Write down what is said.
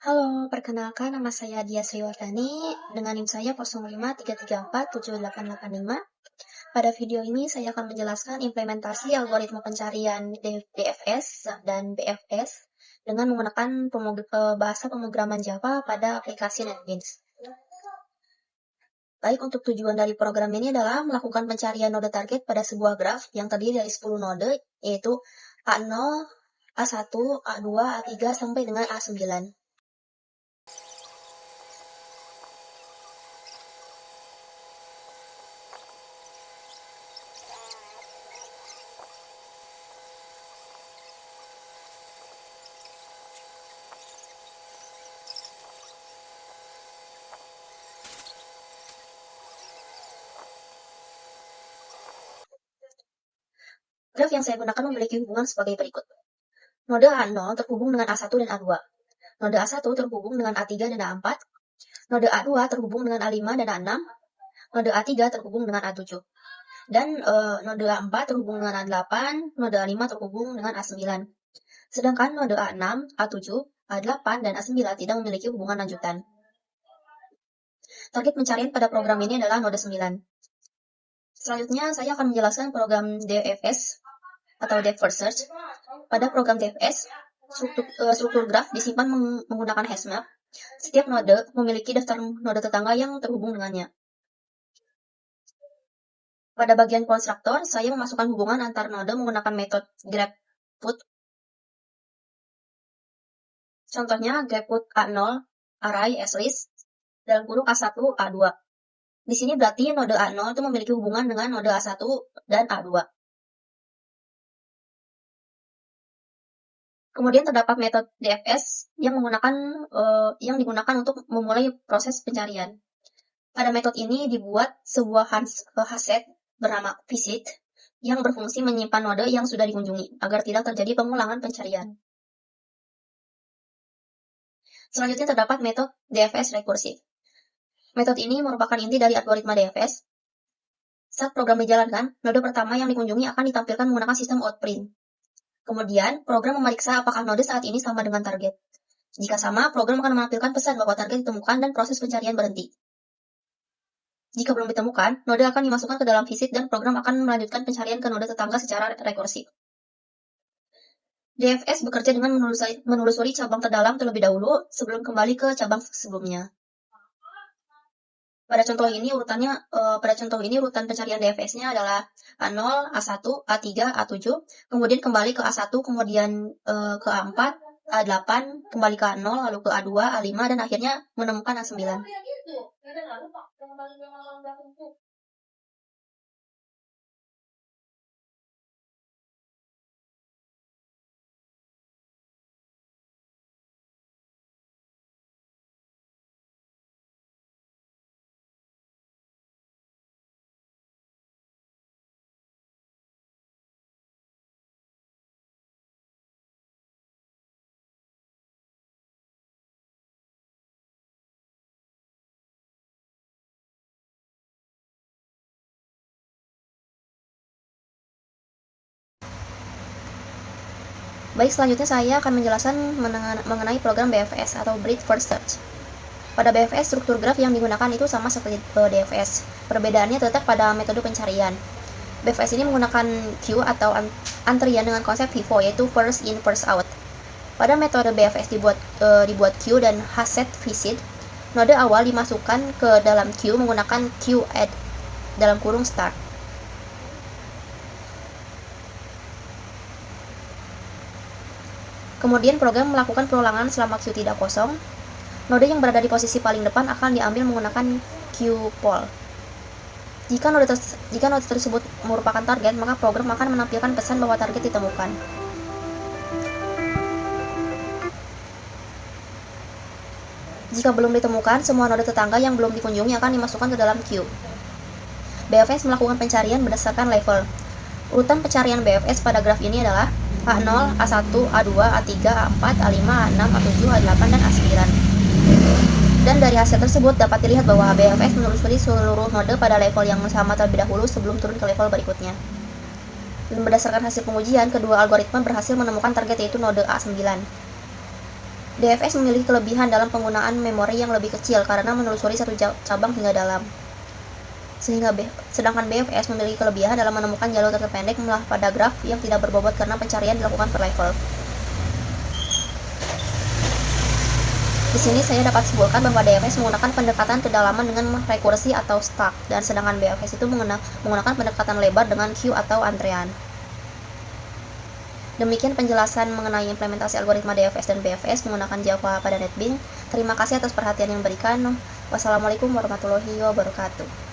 Halo, perkenalkan nama saya Dia Sriwardani dengan NIM saya 053347885. Pada video ini saya akan menjelaskan implementasi algoritma pencarian DFS dan BFS dengan menggunakan bahasa pemrograman Java pada aplikasi NetBeans. Baik, untuk tujuan dari program ini adalah melakukan pencarian node target pada sebuah graf yang terdiri dari 10 node, yaitu A0, A1, A2, A3, sampai dengan A9. Graf yang saya gunakan memiliki hubungan sebagai berikut. Node A0 terhubung dengan A1 dan A2. Node A1 terhubung dengan A3 dan A4. Node A2 terhubung dengan A5 dan A6. Node A3 terhubung dengan A7. Dan node A4 terhubung dengan A8. Node A5 terhubung dengan A9. Sedangkan node A6, A7, A8, dan A9 tidak memiliki hubungan lanjutan. Target pencarian pada program ini adalah node 9. Selanjutnya, saya akan menjelaskan program DFS atau Depth First Search. Pada program DFS, struktur graf disimpan menggunakan hashmap. Setiap node memiliki daftar node tetangga yang terhubung dengannya. Pada bagian konstruktor, saya memasukkan hubungan antar node menggunakan metode grabPut. Contohnya grabPut A0 array as-list dalam kurung A1 A2. Di sini berarti node A0 itu memiliki hubungan dengan node A1 dan A2. Kemudian terdapat metode DFS yang digunakan untuk memulai proses pencarian. Pada metode ini dibuat sebuah hasset bernama visit yang berfungsi menyimpan node yang sudah dikunjungi agar tidak terjadi pengulangan pencarian. Selanjutnya terdapat metode DFS rekursif. Metode ini merupakan inti dari algoritma DFS. Saat program dijalankan, node pertama yang dikunjungi akan ditampilkan menggunakan sistem outprint. Kemudian, program memeriksa apakah node saat ini sama dengan target. Jika sama, program akan menampilkan pesan bahwa target ditemukan dan proses pencarian berhenti. Jika belum ditemukan, node akan dimasukkan ke dalam visit dan program akan melanjutkan pencarian ke node tetangga secara rekursif. DFS bekerja dengan menelusuri cabang terdalam terlebih dahulu sebelum kembali ke cabang sebelumnya. Pada contoh ini urutan pencarian DFS-nya adalah A0, A1, A3, A7, kemudian kembali ke A1, kemudian ke A4, A8, kembali ke A0, lalu ke A2, A5, dan akhirnya menemukan A9. Baik, selanjutnya saya akan menjelaskan mengenai program BFS atau Breadth First Search. Pada BFS, struktur graf yang digunakan itu sama seperti DFS. Perbedaannya terletak pada metode pencarian. BFS ini menggunakan queue atau antrian dengan konsep FIFO, yaitu first in, first out. Pada metode BFS dibuat queue dan hasset visit. Node awal dimasukkan ke dalam queue menggunakan queue add dalam kurung start. Kemudian program melakukan perulangan selama queue tidak kosong. Node yang berada di posisi paling depan akan diambil menggunakan queue poll. Jika node tersebut merupakan target, maka program akan menampilkan pesan bahwa target ditemukan. Jika belum ditemukan, semua node tetangga yang belum dikunjungi akan dimasukkan ke dalam queue. BFS melakukan pencarian berdasarkan level. Urutan pencarian BFS pada graf ini adalah A0, A1, A2, A3, A4, A5, A6, A7, A8, dan A9. Dan dari hasil tersebut dapat dilihat bahwa BFS menelusuri seluruh node pada level yang sama terlebih dahulu sebelum turun ke level berikutnya. Dan berdasarkan hasil pengujian, kedua algoritma berhasil menemukan target yaitu node A9. DFS memiliki kelebihan dalam penggunaan memori yang lebih kecil karena menelusuri satu cabang hingga dalam. Sedangkan BFS memiliki kelebihan dalam menemukan jalur terpendek pada graf yang tidak berbobot karena pencarian dilakukan per level. Di sini saya dapat simpulkan bahwa DFS menggunakan pendekatan kedalaman dengan rekursi atau stack, dan sedangkan BFS itu menggunakan pendekatan lebar dengan queue atau antrean. Demikian penjelasan mengenai implementasi algoritma DFS dan BFS menggunakan Java pada NetBeans. Terima kasih atas perhatian yang diberikan. Wassalamualaikum warahmatullahi wabarakatuh.